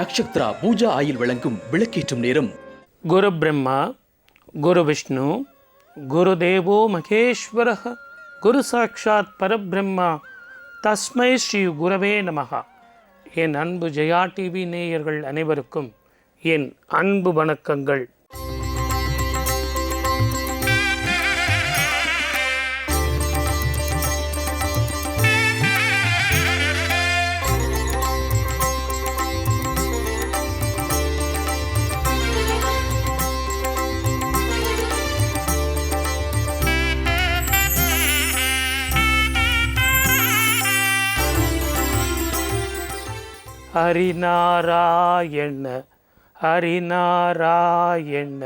Nakshatra Pooja oil வழங்கும் விளக்கேற்றும் நேரம். குரு பிரம்மா குரு விஷ்ணு குரு தேவோ மகேஸ்வரः குரு சாட்சாத் பரபிரம்மா தஸ்மை ஸ்ரீ குரவே நமஹா. என் அன்பு ஜெயா டிவி நேயர்கள் அனைவருக்கும் என் அன்பு வணக்கங்கள். ஹரிநாராயண ஹரிநாராயண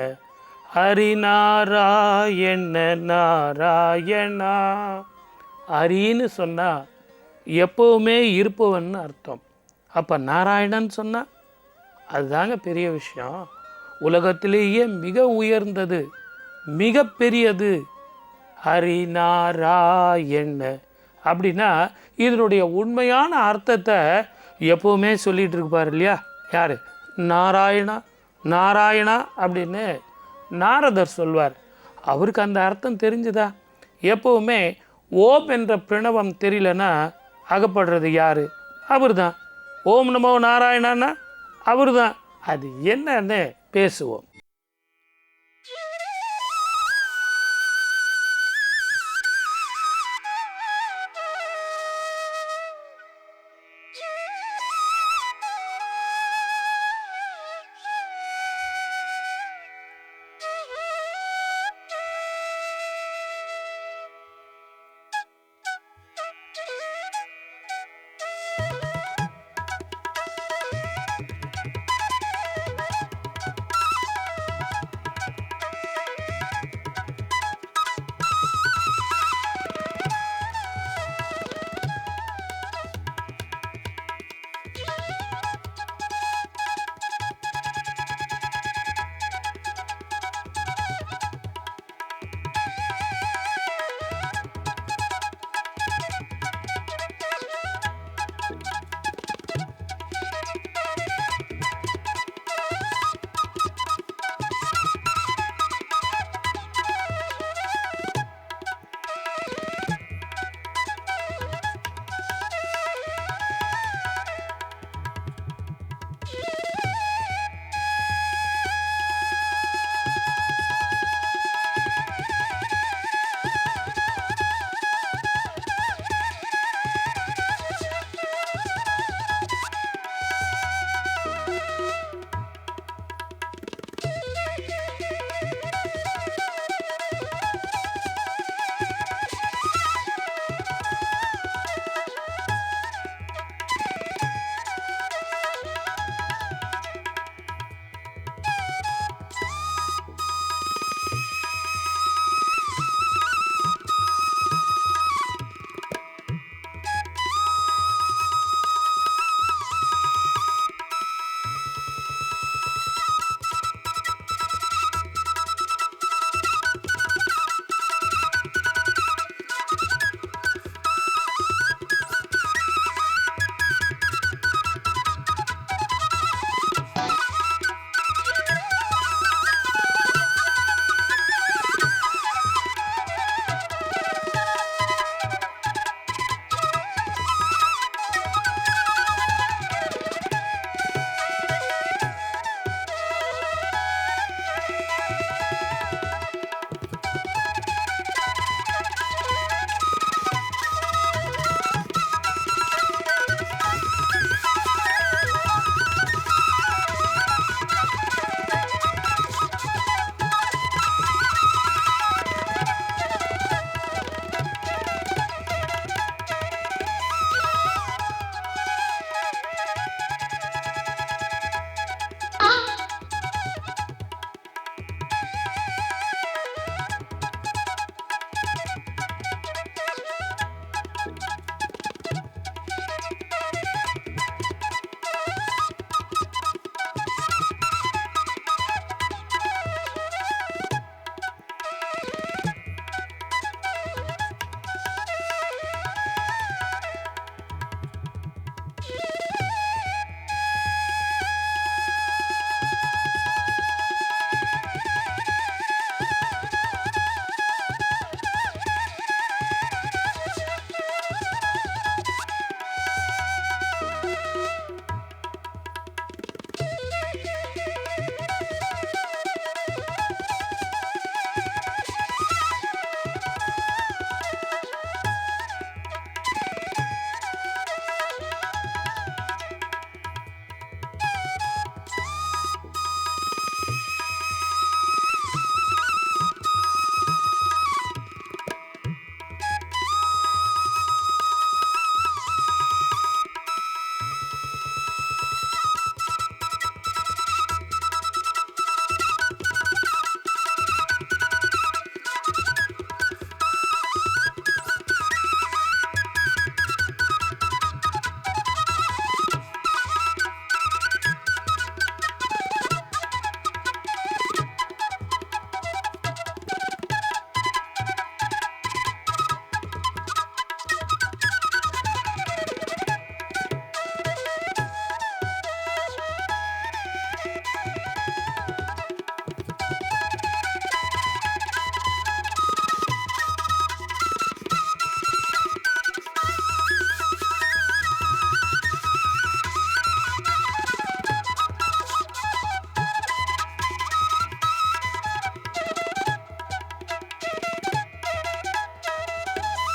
ஹரிநாராயண நாராயணா. ஹரின்னு சொன்னால் எப்போவுமே இருப்பவன்னு அர்த்தம். அப்போ நாராயணன் சொன்னால் அதுதாங்க பெரிய விஷயம். உலகத்திலேயே மிக உயர்ந்தது, மிக பெரியது ஹரிநாராயண அப்படின்னா இதனுடைய உண்மையான அர்த்தத்தை எப்போவுமே சொல்லிகிட்டு இருப்பார் இல்லையா, யார்? நாராயணா நாராயணா அப்படின்னு நாரதர் சொல்வார். அவருக்கு அந்த அர்த்தம் தெரிஞ்சுதா? எப்போவுமே ஓம் என்ற பிரணவம் தெரியலன்னா அகப்படுறது யார்? அவர் தான். ஓம் நமோ நாராயணான்னா அவர் தான். அது என்னன்னு பேசுவோம்.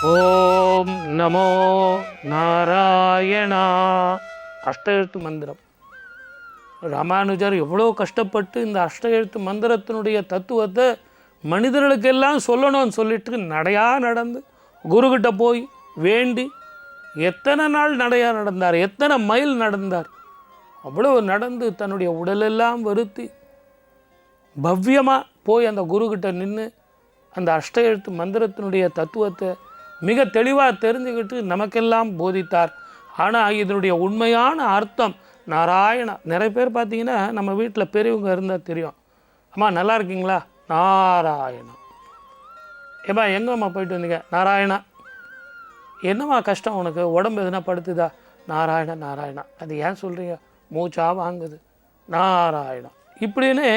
ஓம் நமோ நாராயணா. அஷ்ட எழுத்து மந்திரம். ராமானுஜர் எவ்வளோ கஷ்டப்பட்டு இந்த அஷ்ட எழுத்து மந்திரத்தினுடைய தத்துவத்தை மனிதர்களுக்கெல்லாம் சொல்லணும்னு சொல்லிட்டு நடையாக நடந்து குருக்கிட்ட போய் வேண்டி எத்தனை நாள் நடையாக நடந்தார், எத்தனை மைல் நடந்தார். அவ்வளோ நடந்து தன்னுடைய உடலெல்லாம் வருத்தி பவ்யமாக போய் அந்த குருக்கிட்ட நின்று அந்த அஷ்ட எழுத்து மந்திரத்தினுடைய தத்துவத்தை மிக தெளிவாக தெரிஞ்சுக்கிட்டு நமக்கெல்லாம் போதித்தார். ஆனால் இதனுடைய உண்மையான அர்த்தம் நாராயணா. நிறைய பேர் பார்த்தீங்கன்னா நம்ம வீட்டில் பெரியவங்க இருந்தால் தெரியும், அம்மா நல்லா இருக்கீங்களா, நாராயணா. ஏம்மா எங்கம்மா போயிட்டு வந்தீங்க, நாராயணா. என்னம்மா கஷ்டம் உனக்கு, உடம்பு எதுனா படுத்துதா, நாராயணா நாராயணா. அது ஏன் சொல்கிறீங்க, மூச்சா வாங்குது, நாராயணா. இப்படின்னு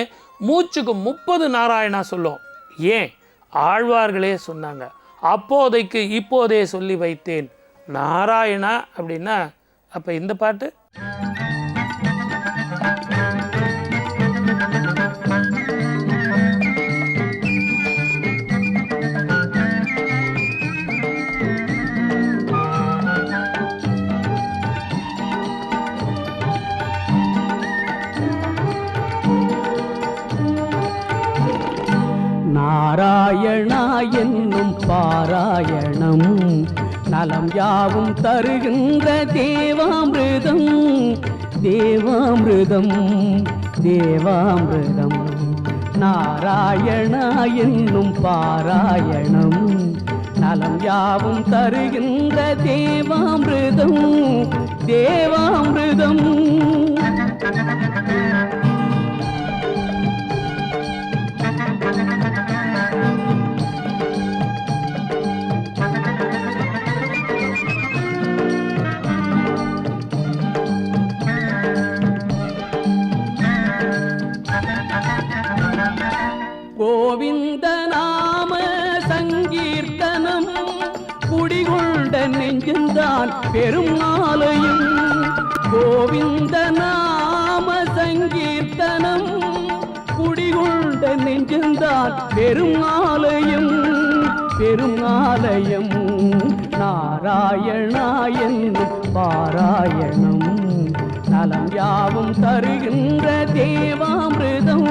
மூச்சுக்கு 30 நாராயணா சொல்லுவோம். ஏன், ஆழ்வார்களே சொன்னாங்க, அப்போதைக்கு இப்போதே சொல்லி வைத்தேன் நாராயணா அப்படின்னா. அப்போ இந்த பாட்டு நாராயணா என்னும் பாராயணம் நலம் யாவும் தருகின்ற தேவாமிருதம், தேவாமிருதம், தேவாமிருதம். நாராயணா என்னும் பாராயணம் நலம் யாவும் தருகின்ற தேவாமிருதம், தேவாமிருதம். கோவிந்த நாம சங்கீர்த்தனம் குடிகொண்ட நெஞ்சந்தான் பெரும் ஆலயம். கோவிந்த நாம சங்கீர்த்தனம் குடிகொண்ட நெஞ்சந்தான் பெரும் ஆலயம், பெரும் ஆலயம். நாராயணா என்னும் பாராயணம் நலம் யாவும் தருகின்ற தேவாமிருதம்,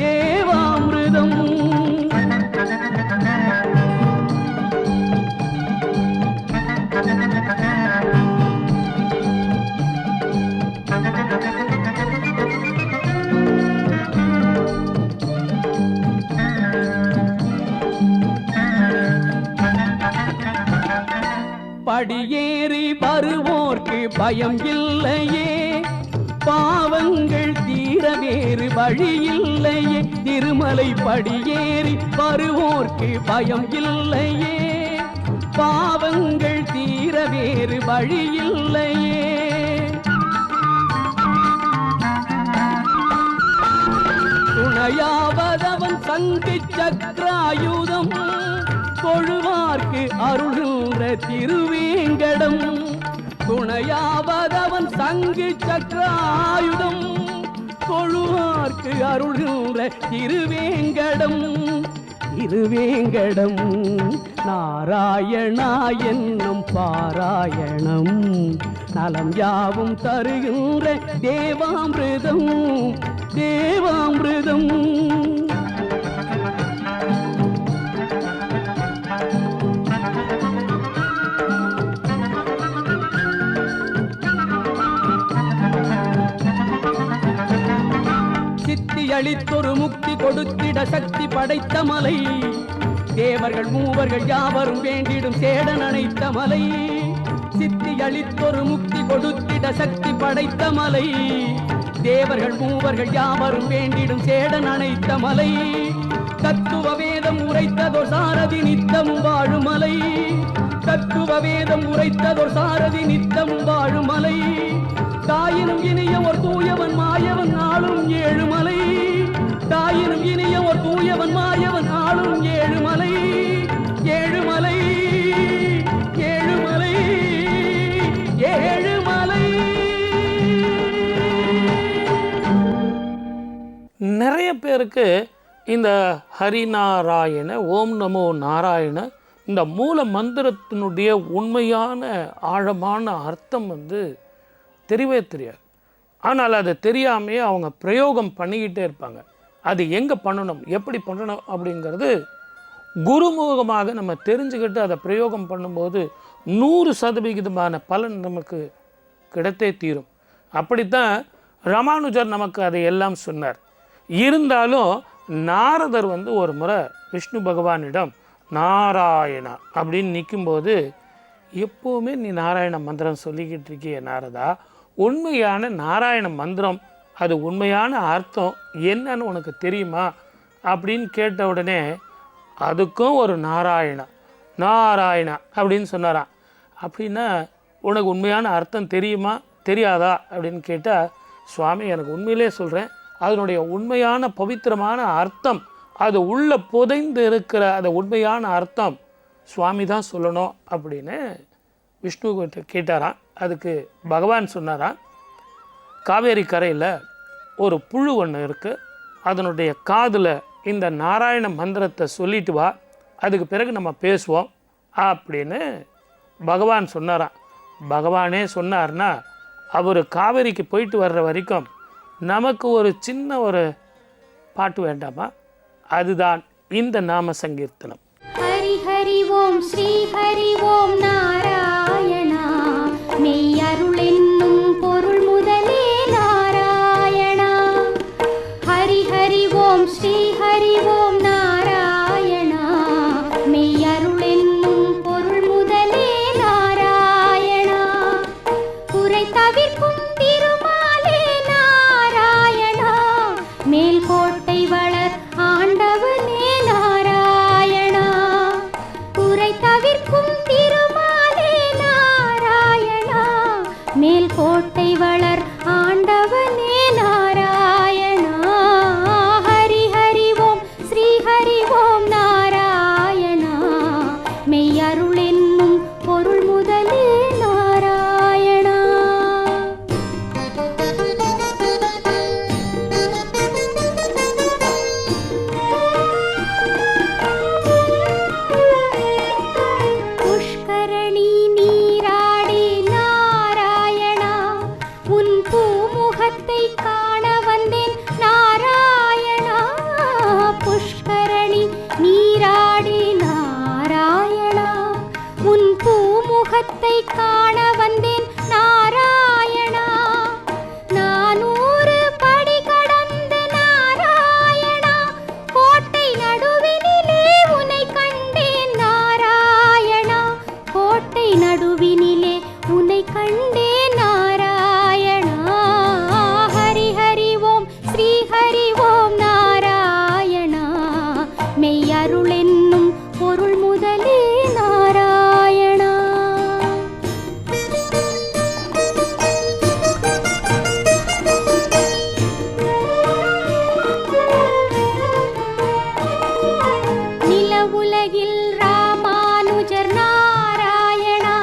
தேவாமிருதம். படியேறி வருவோர்க்கு பயம் இல்லையே, பாவங்கள் தீர வேறு வழியில்லையே. திருமலை படியேறி வருவோர்க்கு பயம் இல்லையே, பாவங்கள் தீர வேறு வழியில்லையே. துணையாவதவன் சங்கு சக்கராயுதம் தொழுவார்க்கு அருள்கின்ற திருவேங்கடம். துணையாவதவன் சங்கு சக்கராயுதம் தொழுவார்க்கு அருள்கின்ற திருவேங்கடம், திருவேங்கடம். நாராயணா என்னும் பாராயணம் நலம் யாவும் தருகின்ற தேவாமிருதம், தேவாமிருதம். அளித்தொரு முக்தி கொடுத்திட சக்தி படைத்த மலை, தேவர்கள் மூவர்கள் யாவரும் வேண்டிடும் சேடன் அணைத்த மலை. சித்தி அளித்தொரு முக்தி கொடுத்திட சக்தி படைத்த மலை, தேவர்கள் மூவர்கள் யாவரும் வேண்டிடும் சேடன் அணைத்த மலை. தத்துவ வேதம் உரைத்ததோர் சாரதி நித்தமும் வாழும் மலை, தத்துவ வேதம் உரைத்ததோர் சாரதி நித்தமும் வாழும் மலை. தாயினும் இனிய ஒரு தூயவன் மாயவன் ஆளும் 7 மலை, தாயினும் இனிய ஒரு தூயவன் மாயவன் ஆளும் 7 மலை, 7 மலை, 7 மலை, 7 மலை. நிறைய பேருக்கு இந்த ஹரிநாராயண ஓம் நமோ நாராயண இந்த மூல மந்திரத்தினுடைய உண்மையான ஆழமான அர்த்தம் தெரியவே தெரியாது. ஆனால் அதை தெரியாமையே அவங்க பிரயோகம் பண்ணிக்கிட்டே இருப்பாங்க. அது எங்கே பண்ணணும், எப்படி பண்ணணும் அப்படிங்கிறது குருமுகமாக நம்ம தெரிஞ்சுக்கிட்டு அதை பிரயோகம் பண்ணும்போது 100% பலன் நமக்கு கிடைத்தே தீரும். அப்படித்தான் ராமானுஜர் நமக்கு அதை எல்லாம் சொன்னார். இருந்தாலும் நாரதர் ஒரு முறை விஷ்ணு பகவானிடம் நாராயணா அப்படின்னு நிற்கும்போது, எப்போவுமே நீ நாராயண மந்திரம் சொல்லிக்கிட்டு இருக்கிய நாரதா, உண்மையான நாராயண மந்திரம் அது உண்மையான அர்த்தம் என்னன்னு உனக்கு தெரியுமா அப்படின்னு கேட்ட உடனே, அதுக்கும் ஒரு நாராயணா அப்படின்னு சொன்னாராம். அப்படின்னா உனக்கு உண்மையான அர்த்தம் தெரியுமா தெரியாதா அப்படின்னு கேட்டால், சுவாமி எனக்கு உண்மையிலே சொல்கிறேன், அதனுடைய உண்மையான பவித்திரமான அர்த்தம், அது உள்ள புதைந்து இருக்கிற அந்த உண்மையான அர்த்தம் சுவாமி தான் சொல்லணும் அப்படின்னு விஷ்ணுகிட்ட கேட்டாராம். அதுக்கு பகவான் சொன்னாராம், காவேரி கரையில் ஒரு புழு ஒன்று இருக்குது, அதனுடைய காதில் இந்த நாராயண மந்திரத்தை சொல்லிட்டு வா, அதுக்கு பிறகு நம்ம பேசுவோம் அப்படின்னு பகவான் சொன்னாராம். பகவானே சொன்னார்னா அவர் காவேரிக்கு போயிட்டு வர்ற வரைக்கும் நமக்கு ஒரு சின்ன ஒரு பாட்டு வேண்டாமா? அதுதான் இந்த நாம சங்கீர்த்தனம். ஹரி ஹரி ஓம் ஸ்ரீ ஹரி ஓம் நாராயணா, மெய் அருள் என்னும் பொருள் முதலே நாராயணா. ஹரி ஹரி ஓம் ஸ்ரீ ஹரி ஓம் நாராயணா, மெய் அருள் என்னும் பொருள் முதலே நாராயணா. குறை தவிர்க்கும் திருமாலே நாராயணா, மேல்கோட்டை வளர் ஆண்டவனே நாராயணா. குறை தவிர்க்கும் திருமாலே நாராயணா, மேல்கோட்டை வளர் ஆண்டவனே நாராயணா. ஹரி ஹரி ஓம் ஸ்ரீ ஹரி ஓம் நாராயணா, மெய் அருள் என்னும் பொருள் முதலே நாராயணா. புஷ்கரணி நீராடி நாராயணா, உன் பூமுகத்தை காண வந்தேன் நாராயணா. புஷ்கரணி நீராடி நாராயணா, உன் பூமுகத்தை காண வந்தேன் நாராயணா. 400 படி கடந்து நாராயணா, கோட்டை நடுவினிலே உன்னை கண்டேன் நாராயணா. கோட்டை நடுவினிலே உன்னை கண்டேன் நாராயணா. ஹரி ஹரி ஓம் ஸ்ரீ ஹரி ஓம் நாராயணா, மெய் அருள் என்னும் பொருள் முதலே நாராயணா. நில உலகில் ராமானுஜர் நாராயணா,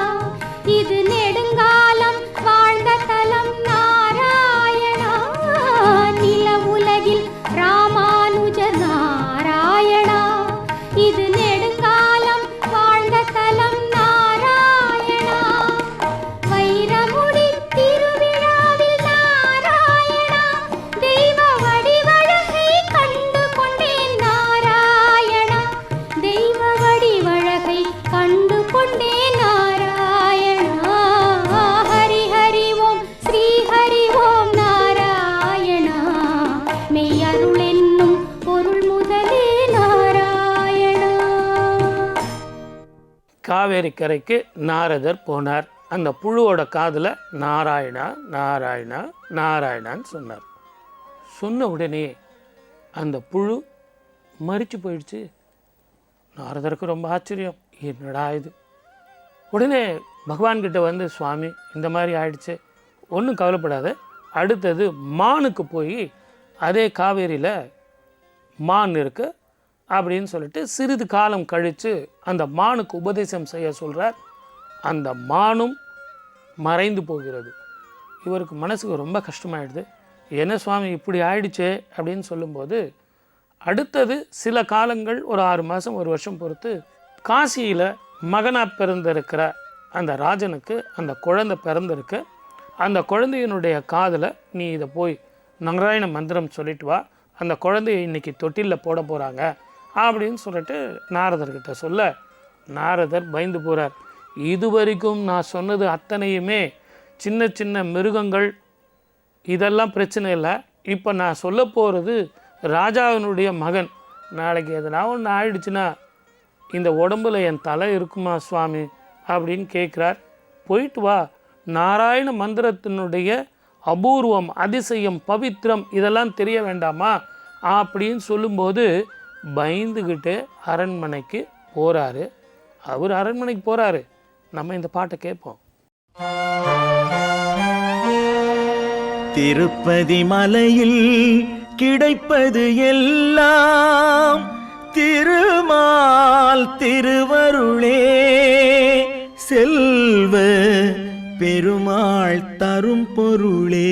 இது நெடுங்காலம் வாழ்ந்த தலம் நாராயணா. நில உலகில் ராமானுஜர் நாராயணா, இது நெடுங்காலம் வாழ்ந்த தலம் நாராயணா. வைரமுடி திருவிழாவில் நாராயணா, தெய்வ வடிவழகை கண்டு கொண்டேன் நாராயணா. தெய்வ வடிவழகை கண்டு கொண்டேன் நாராயணா. ஹரி ஹரி ஓம் ஸ்ரீ ஹரி ஓம் நாராயணா, மெய் அருள் என்னும் பொருள் முதலே நாராயணா. காவேரி கரைக்கு நாரதர் போனார். அந்த புழுவோட காதில் நாராயணா நாராயணா நாராயணான்னு சொன்னார். சொன்ன உடனே அந்த புழு மரிச்சு போயிடுச்சு. நாரதருக்கு ரொம்ப ஆச்சரியம், என்னடா இது? உடனே பகவான்கிட்ட சுவாமி இந்த மாதிரி ஆயிடுச்சு, ஒன்றும் கவலைப்படாத, அடுத்தது மானுக்கு போய் அதே காவேரியில் மான் இருக்கு அப்படின்னு சொல்லிட்டு சிறிது காலம் கழித்து அந்த மானுக்கு உபதேசம் செய்ய சொல்கிறார். அந்த மானும் மறைந்து போகிறது. இவருக்கு மனசுக்கு ரொம்ப கஷ்டமாயிடுது. என்ன சுவாமி இப்படி ஆயிடுச்சே அப்படின்னு சொல்லும்போது, அடுத்தது சில காலங்கள் ஒரு 6 மாதம் 1 வருஷம் பொறுத்து காசியில் மகனாக பிறந்திருக்கிற அந்த ராஜனுக்கு அந்த குழந்தை பிறந்திருக்கு. அந்த குழந்தையினுடைய காதில் நீ இதை போய் நாராயண மந்திரம் சொல்லிட்டு வா, அந்த குழந்தைய இன்றைக்கி தொட்டிலில் போட போகிறாங்க அப்படின்னு சொல்லிட்டு நாரதர்கிட்ட சொல்ல, நாரதர் பயந்து போகிறார். இது வரைக்கும் நான் சொன்னது அத்தனையுமே சின்ன சின்ன மிருகங்கள், இதெல்லாம் பிரச்சனை இல்லை. இப்போ நான் சொல்ல போகிறது ராஜாவினுடைய மகன். நாளைக்கு எதனா ஒன்று ஆயிடுச்சுன்னா இந்த உடம்புல என் தலை இருக்குமா சுவாமி அப்படின்னு கேட்குறார். போயிட்டு வா, நாராயண மந்திரத்தினுடைய அபூர்வம், அதிசயம், பவித்திரம் இதெல்லாம் தெரிய வேண்டாமா அப்படின்னு சொல்லும்போது பயந்துக்கிட்டு அரண்மனைக்கு போகிறாரு. அவர் அரண்மனைக்கு போகிறாரு. நம்ம இந்த பாட்டை கேட்போம். திருப்பதி மலையில் கிடைப்பது எல்லாம் திருமால் திருவருளே, செல்வ பெருமாள் தரும் பொருளே.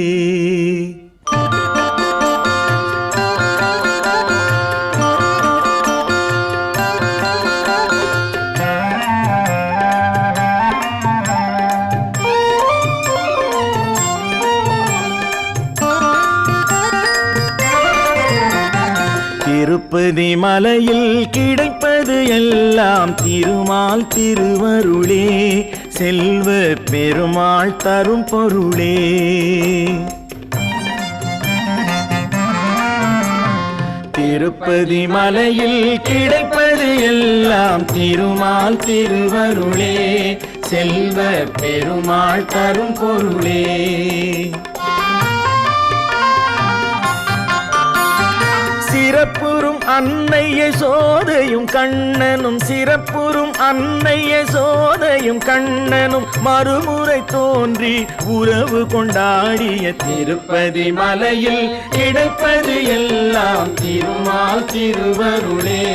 திருப்பதி மலையில் கிடைப்பது எல்லாம் திருமால் திருவருளே, செல்வ பெருமாள் தரும் பொருளே. திருப்பதி மலையில் கிடைப்பது எல்லாம் திருமால் திருவருளே, செல்வ பெருமாள் தரும் பொருளே. சிறப்புறும் அன்னைய சோதையும் கண்ணனும், சிறப்புறும் அன்னைய சோதையும் கண்ணனும் மறுமுறை தோன்றி உறவு கொண்டாடிய திருப்பதி மலையில் கிடைப்பது எல்லாம் திருமால் திருவருளே,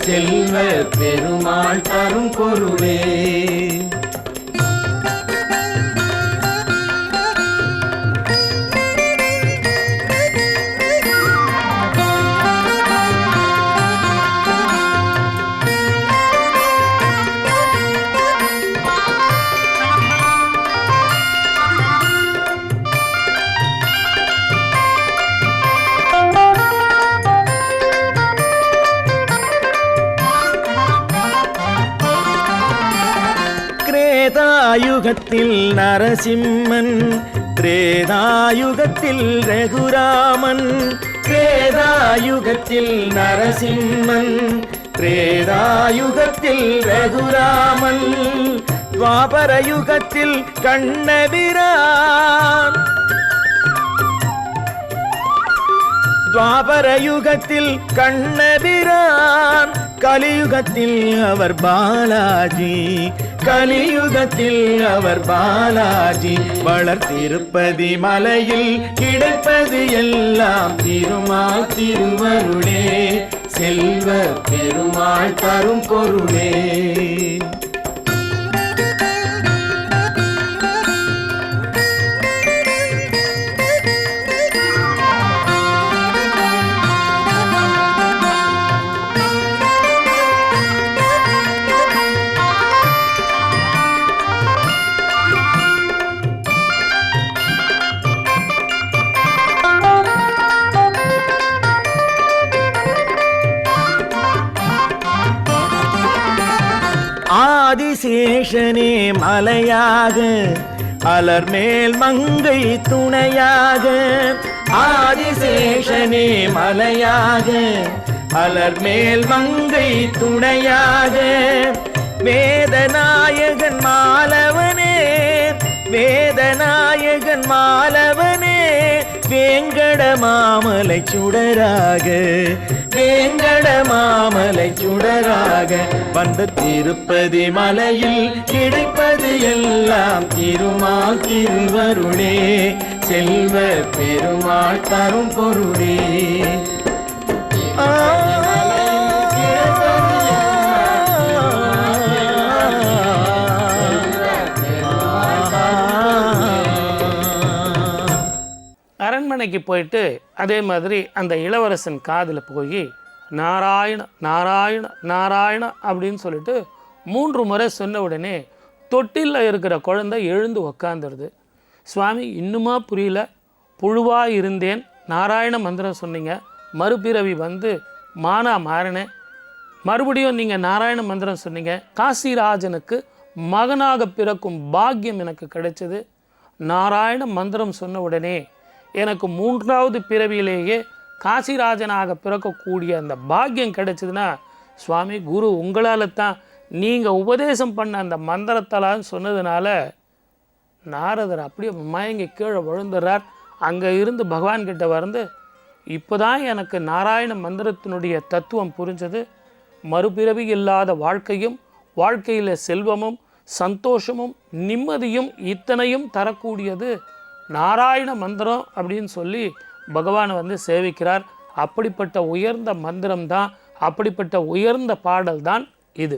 செல்வ பெருமாள் தரும் பொருளே. திரேதாயுகத்தில் நரசிம்மன், திரேதாயுகத்தில் ரகுராமன். திரேதாயுகத்தில் நரசிம்மன், திரேதாயுகத்தில் ரகுராமன். துவாபர யுகத்தில் கண்ணபிரான், துவாபர யுகத்தில் கண்ணபிரான். கலியுகத்தில் அவர் பாலாஜி, கலியுகத்தில் அவர் பாலாஜி. வளர்த்திருப்பதி மலையில் கிடைப்பது எல்லாம் திருமால் திருவருளே, செல்வ பெருமாள் தரும் பொருளே. ஆதிசேஷனே மலையாக, அலர்மேல் மங்கை துணையாக. ஆதிசேஷனே மலையாக, அலர்மேல் மங்கை துணையாக. வேதநாயகன் மாலவனே, வேதநாயகன் மாலவனே. வேங்கட மாமலை சுடராக, வேங்கட மாமலை சுடராக. வந்த திருப்பதி மலையில் கிடைப்பது எல்லாம் திருமால் திருவருளே, செல்வ பெருமாள் தரும் பொருளே. அரண்மனைக்கு போயிட்டு அதே மாதிரி அந்த இளவரசன் காதில் போய் நாராயண நாராயண நாராயண அப்படின்னு சொல்லிட்டு 3 முறை சொன்ன உடனே தொட்டிலில் இருக்கிற குழந்தை எழுந்து உக்காந்துருது. சுவாமி இன்னுமா புரியல, புழுவாக இருந்தேன், நாராயண மந்திரம் சொன்னீங்க, மறுபிறவி வந்து மானா மாறினேன், மறுபடியும் நீங்கள் நாராயண மந்திரம் சொன்னீங்க, காசிராஜனுக்கு மகனாக பிறக்கும் பாக்கியம் எனக்கு கிடைச்சது. நாராயண மந்திரம் சொன்ன உடனே எனக்கு 3வது பிறவியிலேயே காசிராஜனாக பிறக்கக்கூடிய அந்த பாக்கியம் கிடைச்சதுன்னா சுவாமி குரு உங்களால் தான், நீங்கள் உபதேசம் பண்ண அந்த மந்திரத்தலான்னு சொன்னதுனால நாரதர் அப்படியே மயங்கி கீழே விழுந்துடுறார். அங்கே இருந்து பகவான்கிட்ட வந்து, இப்போ தான் எனக்கு நாராயண மந்திரத்தினுடைய தத்துவம் புரிஞ்சது, மறுபிறவி இல்லாத வாழ்க்கையும் வாழ்க்கையில் செல்வமும் சந்தோஷமும் நிம்மதியும் இத்தனையும் தரக்கூடியது நாராயண மந்திரம் அப்படின்னு சொல்லி பகவானை வந்து சேவிக்கிறார். அப்படிப்பட்ட உயர்ந்த மந்திரம் தான், அப்படிப்பட்ட உயர்ந்த பாடல் தான் இது.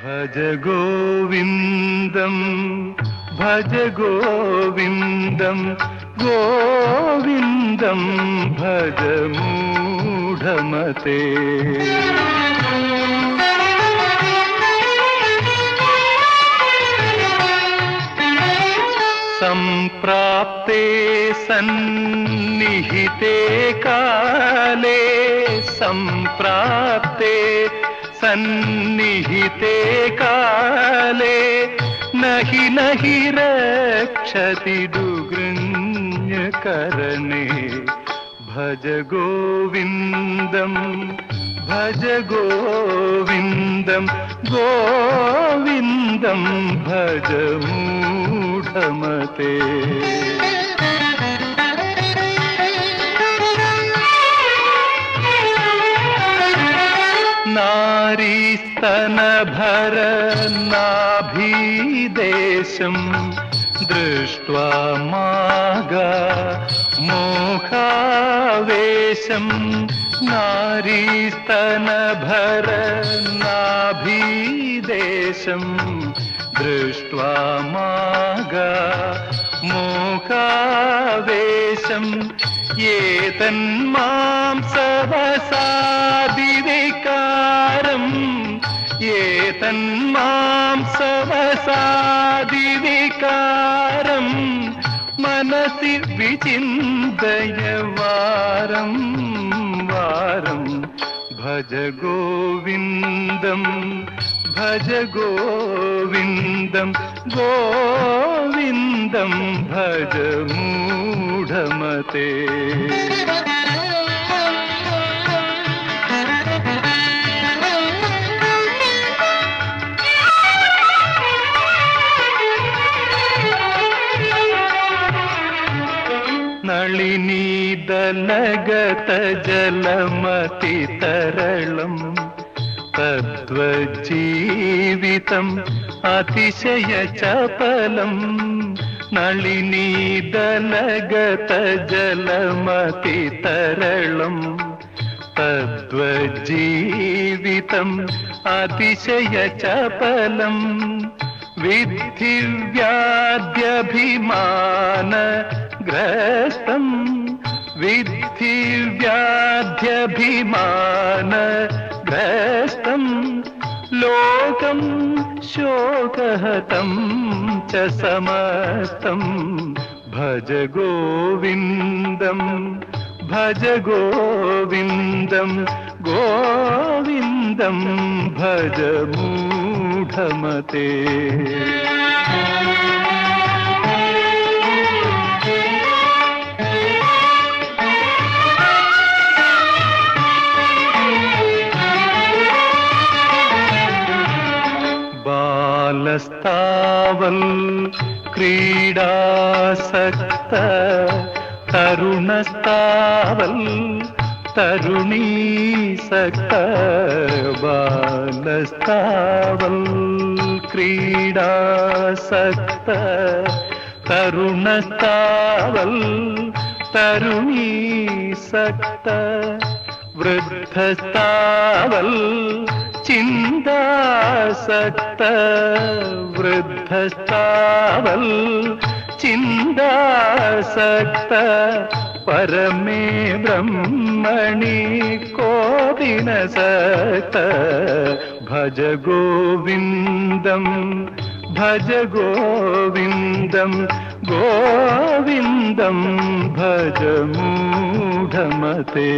भज गोविन्दं भज गोविन्दं गोविन्दं भज मूढमते सम्प्राप्ते सन्निहिते काले सम्प्राप्ते सन्निहिते काले नहि नहि रक्षति दुगृह्यकरणे भज गोविन्दं भज गोविन्दं गोविन्दं भज मूढमते नारीस्तनभर नाभिदेशं दृष्ट्वा मागा मोहावेशं नारीस्तनभर नाभिदेशं दृष्ट्वा मागा मोहावेशं एतन्मांसवसादिविकारम् एतन्मांसवसादिविकारम् मनसि विचिन्तय वारं वारं भज गोविन्दं भज गोविन्दं गोविन्दं भज मूढमते नलिनीदलगत जलमति तरलं तद्वज्जीवितम् अतिशय चपलं नलिनीदलगत जलमति तरलं तद्वज्जीवितम् अतिशय चपलं विद्धि व्याध्यभिमान ग्रस्तं विद्धि व्याध्यभिमान ग्रस्तं लोकं शोकहतं च समस्तं भज गोविन्दं भज गोविन्दं गोविन्दं भज मूढमते बालस्तावल् क्रीडासक्त तरुणस्तावल् तरुणीसक्त बालस्तावल् क्रीडासक्त तरुणस्तावल् तरुणीसक्त वृद्धस्तावल् चिन्तासक्त वृद्धस्तावल् चिन्तासक्त परमे ब्रह्मणि कोदिनसक्त भज गोविन्दं भज गोविन्दं गोविन्दं भज मूढमते।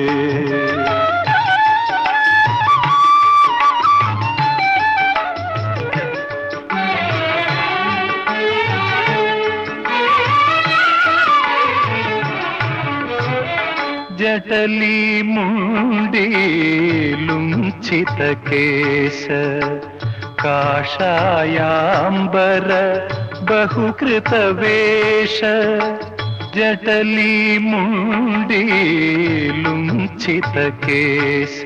जटली मुंडी लुंचितकेश काषायाम्बर बहुकृतवेश। जटली मुंडी लुंचितकेश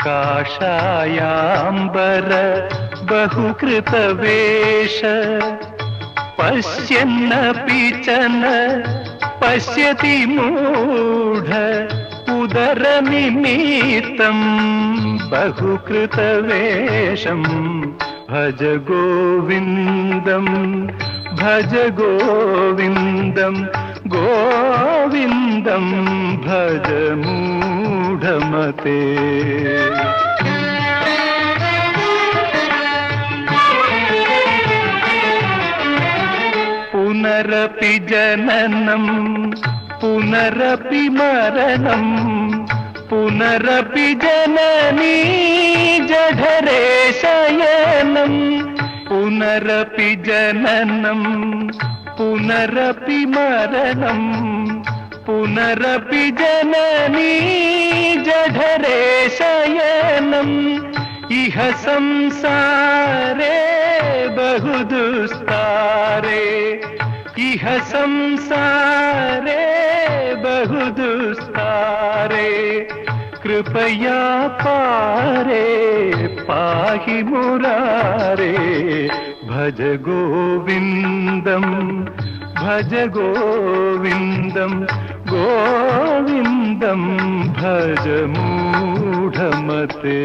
काषायाम्बर बहुकृतवेश। पश्यन्नपि च न पश्यति मूढ उदरनिमित्तं बहुकृतवेषं। भज गोविन्दं भज गोविन्दं गोविन्दं भज मूढमते। पुनरपि जननं पुनरपि मरणं पुनरपि जननी जठरे शयनं। पुनरपि जननं पुनरपि मरणं पुनरपि जननी जठरे शयनं। इह संसारे बहुदुस्तारे इह संसारे बहुदुस्तारे। कृपया पारे पाहि मुरारे। भज गोविन्दं भज गोविन्दं गोविन्दं भज मूढमते।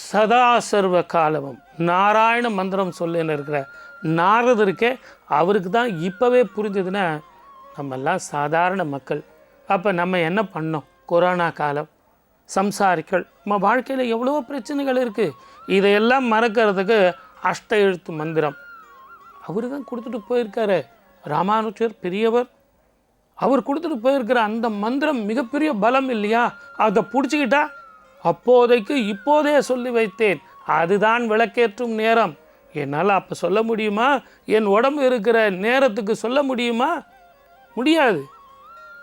சதா சர்வ காலமும் நாராயண மந்திரம் சொல்லின்னு இருக்கிற நாரதருக்கே அவருக்கு தான் இப்போவே புரிஞ்சதுன்னா நம்மெல்லாம் சாதாரண மக்கள். அப்போ நம்ம என்ன பண்ணோம்? கொரோனா காலம், சம்சாரிகள், நம்ம வாழ்க்கையில் எவ்வளோ பிரச்சனைகள் இருக்குது. இதையெல்லாம் மறக்கிறதுக்கு அஷ்ட எழுத்து மந்திரம் அவர் தான் கொடுத்துட்டு போயிருக்காரு. ராமானுஜர் பெரியவர், அவர் கொடுத்துட்டு போயிருக்கிற அந்த மந்திரம் மிகப்பெரிய பலம் இல்லையா? அதை பிடிச்சிக்கிட்டா அப்போதைக்கு இப்போதே சொல்லி வைத்தேன், அதுதான் விளக்கேற்றும் நேரம். என்னால் அப்போ சொல்ல முடியுமா? என் உடம்பு இருக்கிற நேரத்துக்கு சொல்ல முடியுமா? முடியாது.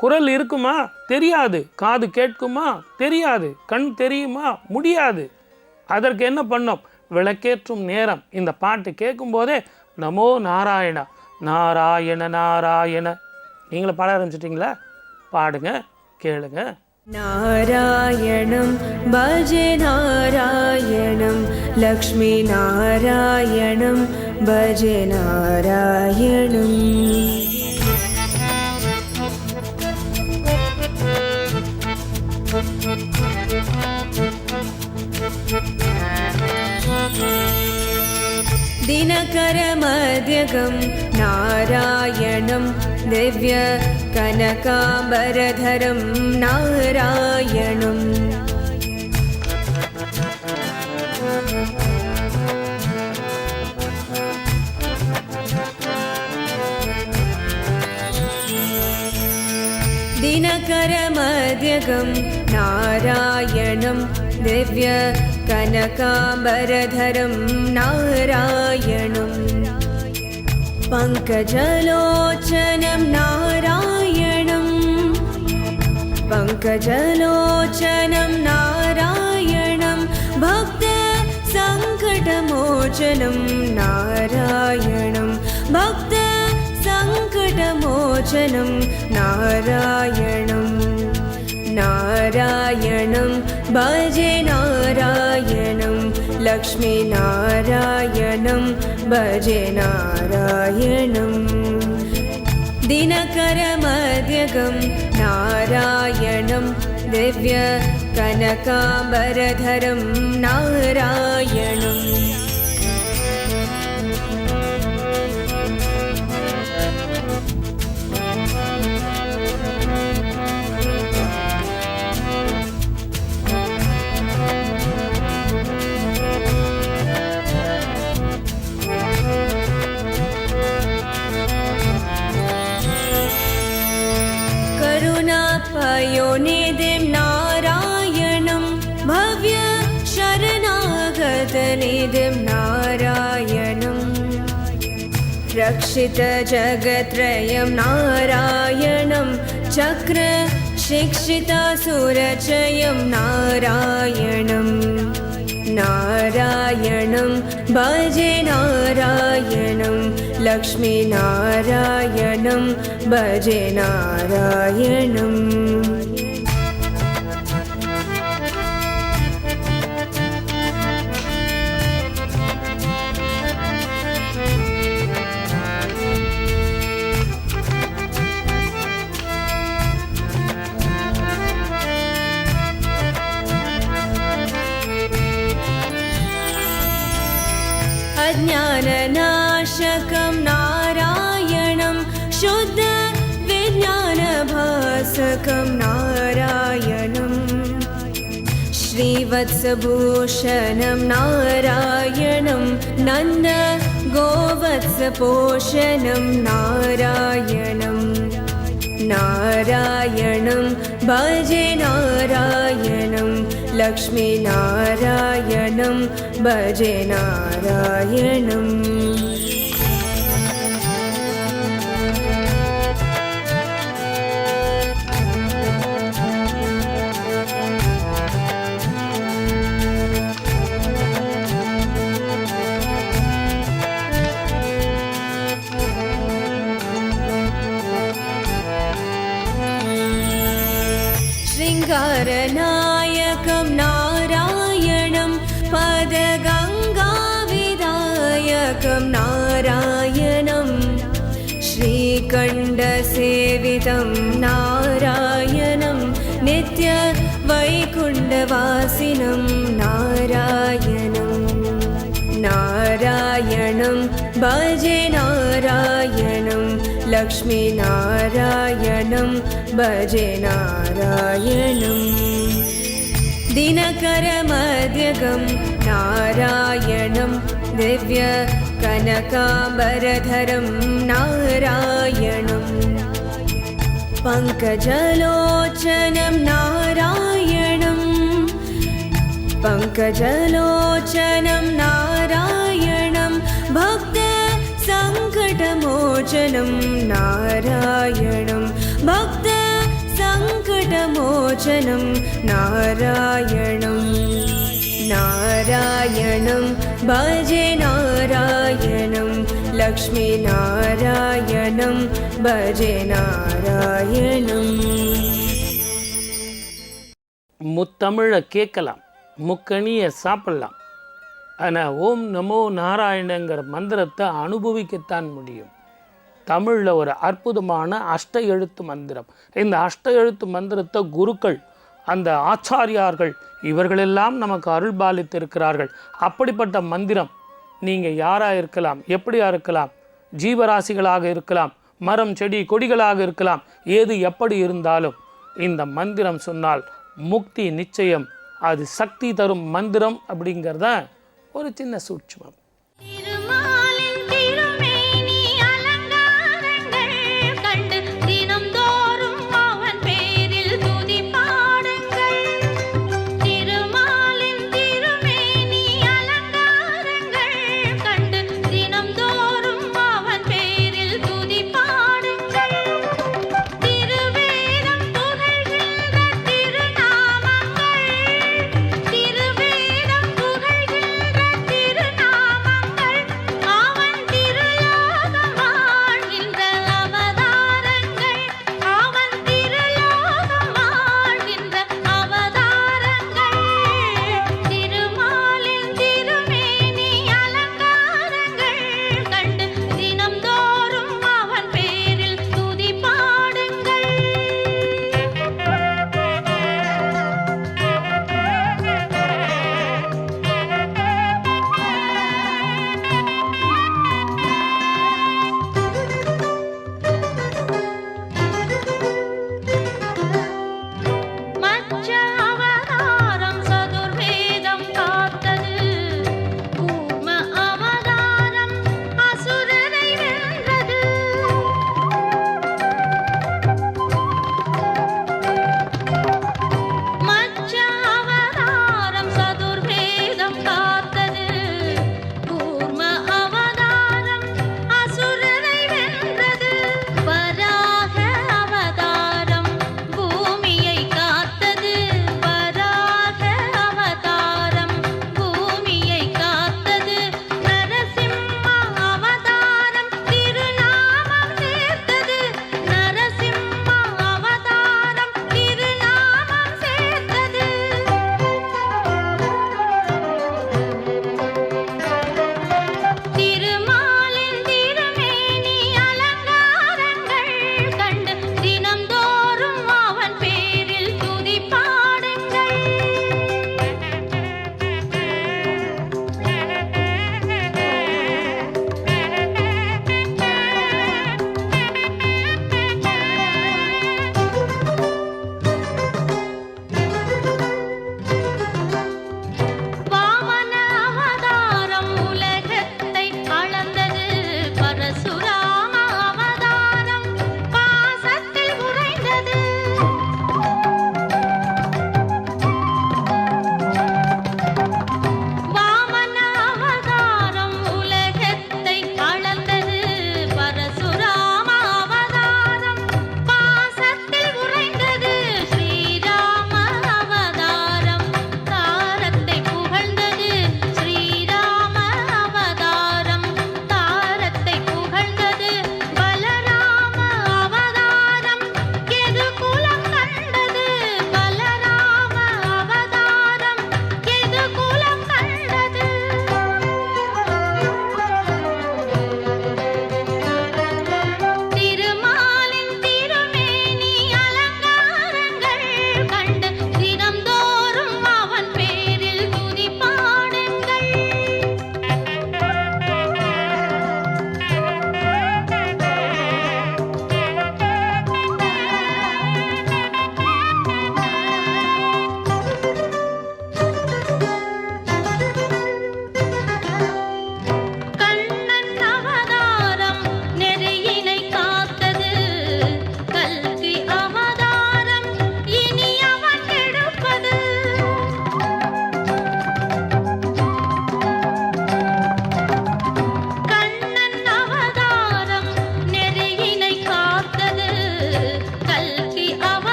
குரல் இருக்குமா? தெரியாது. காது கேட்குமா? தெரியாது. கண் தெரியுமா? முடியாது. அதற்கு என்ன பண்ணோம்? விளக்கேற்றும் நேரம். இந்த பாட்டு கேட்கும்போதே நமோ நாராயணா நாராயண நாராயண. நீங்களும் பாட ஆரம்பிச்சிட்டிங்களா? பாடுங்க, கேளுங்க. नारायणं भजे नारायणं लक्ष्मी नारायणं भजे नारायणं। दिनकरमध्यगं नारायणं दिव्य कनकाम्बरधरं नारायणं। दिनकरमध्यगं नारायणं दिव्य कनकाम्बरधरं नारायणं। पङ्कजलोचनं नारायणं पङ्कजलोचनं नारायणं भक्तसङ्कटमोचनं नारायणं भक्तसङ्कटमोचनं नारायणं। नारायणं भजे नारायणं लक्ष्मी नारायणं भजे नारायणं। दिनकरमध्यगं नारायणं दिव्य कनकाम्बरधरं नारायणं। निधिं नारायणम् रक्षितजगत्रयं नारायणं चक्र शिक्षितासुरचयं नारायणम् नारायणं भजे नारायणं लक्ष्मीनारायणं भजे नारायणम् अज्ञाननाशकं नारायणं शुद्ध विज्ञानभासकं नारायणं श्रीवत्सभूषणं नारायणं नन्द गोवत्सपोषणं नारायणं नारायणं भजे नारायणं लक्ष्मीनारायणं भजे नारायणम् शृङ्गारनायकं नारायणं पदगङ्गाविदायकं नारायणं श्रीकण्ठसेवितं नारायणं नित्यवैकुण्ठवासिनं नारायणं नारायणं भजे नारायणं लक्ष्मीनारायणं भजे नारायणम् दिनकरमध्यगं नारायणं दिव्यकनकाम्बरधरं नारायणं पङ्कजलोचनं नारायणं पङ्कजलोचनं नारायणं भक्तसङ्कटमोचनं नारायणं भक्तसङ्कटमोचनं नारायणं नारायणं भजे नारायणं लक्ष्मीनारायणं भजे नारायणम् முத்தமிழை கேட்கலாம், முக்கணியை சாப்பிடலாம். ஆனால் ஓம் நமோ நாராயணங்கிற மந்திரத்தை அனுபவிக்கத்தான் முடியும். தமிழில் ஒரு அற்புதமான அஷ்ட எழுத்து மந்திரம். இந்த அஷ்ட எழுத்து மந்திரத்தை குருக்கள், அந்த ஆச்சாரியார்கள் இவர்களெல்லாம் நமக்கு அருள்பாலித்திருக்கிறார்கள். அப்படிப்பட்ட மந்திரம் நீங்கள் யாராக இருக்கலாம், எப்படியா இருக்கலாம், ஜீவராசிகளாக இருக்கலாம், மரம் செடி கொடிகளாக இருக்கலாம், ஏது எப்படி இருந்தாலும் இந்த மந்திரம் சொன்னால் முக்தி நிச்சயம். அது சக்தி தரும் மந்திரம் அப்படிங்கிறத ஒரு சின்ன சூட்சுமம். திருநாமங்கள்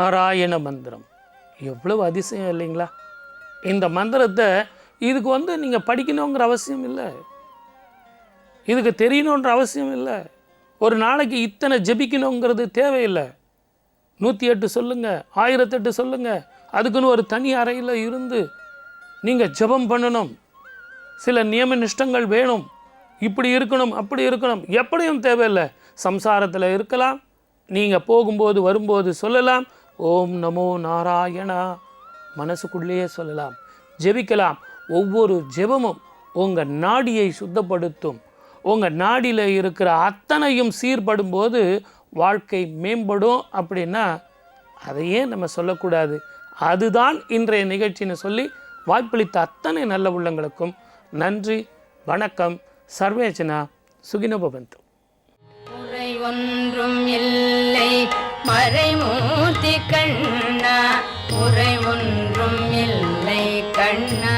நாராயண மந்திரம். எவ்வளவு அதிசயம் இல்லைங்களா? இந்த மந்திரத்தை இதுக்கு நீங்கள் படிக்கணுங்கிற அவசியம் இல்லை, இதுக்கு தெரியணுன்ற அவசியம் இல்லை, ஒரு நாளைக்கு இத்தனை ஜபிக்கணுங்கிறது தேவையில்லை. 108 சொல்லுங்கள், 1008 சொல்லுங்கள், அதுக்குன்னு ஒரு தனி அறையில் இருந்து நீங்கள் ஜபம் பண்ணணும். சில நியம நிஷ்டங்கள் வேணும், இப்படி இருக்கணும் அப்படி இருக்கணும், எப்படியும் தேவையில்லை. சம்சாரத்தில் இருக்கலாம், நீங்கள் போகும்போது வரும்போது சொல்லலாம், ஓம் நமோ நாராயணா, மனசுக்குள்ளேயே சொல்லலாம், ஜெபிக்கலாம். ஒவ்வொரு ஜெபமும் உங்கள் நாடியை சுத்தப்படுத்தும். உங்கள் நாடியில் இருக்கிற அத்தனையும் சீர்படும் போது வாழ்க்கை மேம்படும். அப்படின்னா அதையே நம்ம சொல்லக்கூடாது. அதுதான் இன்றைய நிகழ்ச்சின்னு சொல்லி வாய்ப்பளித்த அத்தனை நல்ல உள்ளங்களுக்கும் நன்றி, வணக்கம். சர்வேஜனா சுகினோ பவந்து. குறை ஒன்றும் இல்லை மறைமூர்த்தி கண்ணா, குறை ஒன்றும் இல்லை கண்ணா,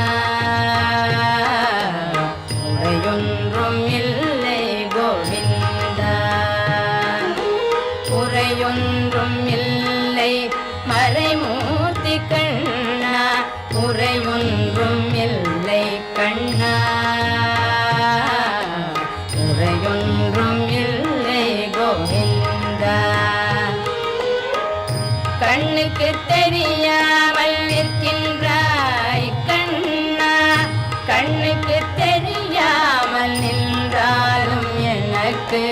குறையொன்றும் இல்லை கோவிந்தா, குறையொன்றும் இல்லை மறைமூர்த்தி கண்ணா, குறையொன்றும் இல்லை கண்ணா, குறையொன்றும் இல்லை கோவிந்தா. கண்ணுக்கு தெரியாமல் நிற்கின்றாய் கண்ணா, கண்ணுக்கு தெரியாமல் நின்றாலும் எனக்கு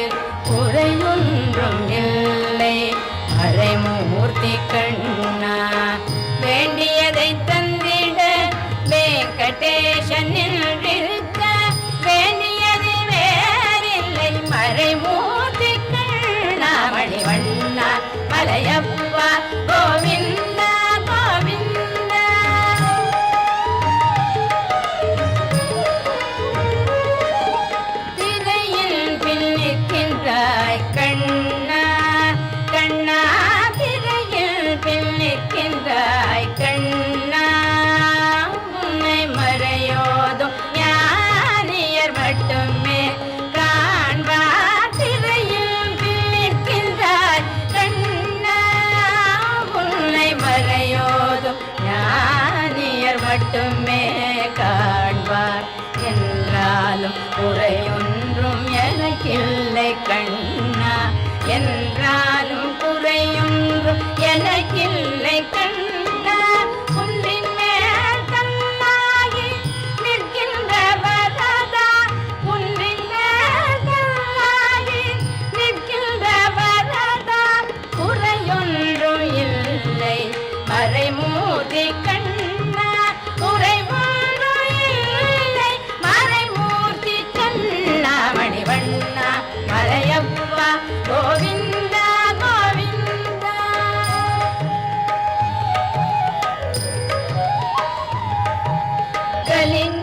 குறையொன்றும் இல்லை மறைமூர்த்தி கண்ணா. வேண்டியதை தந்திட வெங்கடேசன் நின்றிருக்க, வேண்டியது வேறில்லை மறைமூர்த்தி கண்ணா. மணிவண்ணா மலையப்பா கோவிந்தா கோவிந்தா. திரையில் பின்னிற்கின்றாய் கண்ணா, கண்ணா திரையில் பின்னிற்கின்றாய் கண்ணா. உன்னை மறையோதும் ஞானியர் மட்டுமே காண்பார். திரையில் பின்னிற்கின்றாய் கண்ணா, உன்னை மறையோதும் ஞானியர் மட்டுமே காண்பார். என்றாலும் குறையொன்றும் எனக்கில்லை கண்ணா, என்றாலும் குறையொன்றும் எனக்கில்லை கண்ணா. குன்றின் மேல் கல்லாகி நிற்கின்ற வரதா, குன்றின் மேல் கல்லாகி நிற்கின்ற வரதா, குறையொன்றும் இல்லை மறைமூர்த்தி கண்ணா, குறைவொன்றும் இல்லை மறைமூர்த்தி கண்ணா. மணிவண்ணா மலையப்பா கோவிந்தா கோவிந்தா. கலிங்க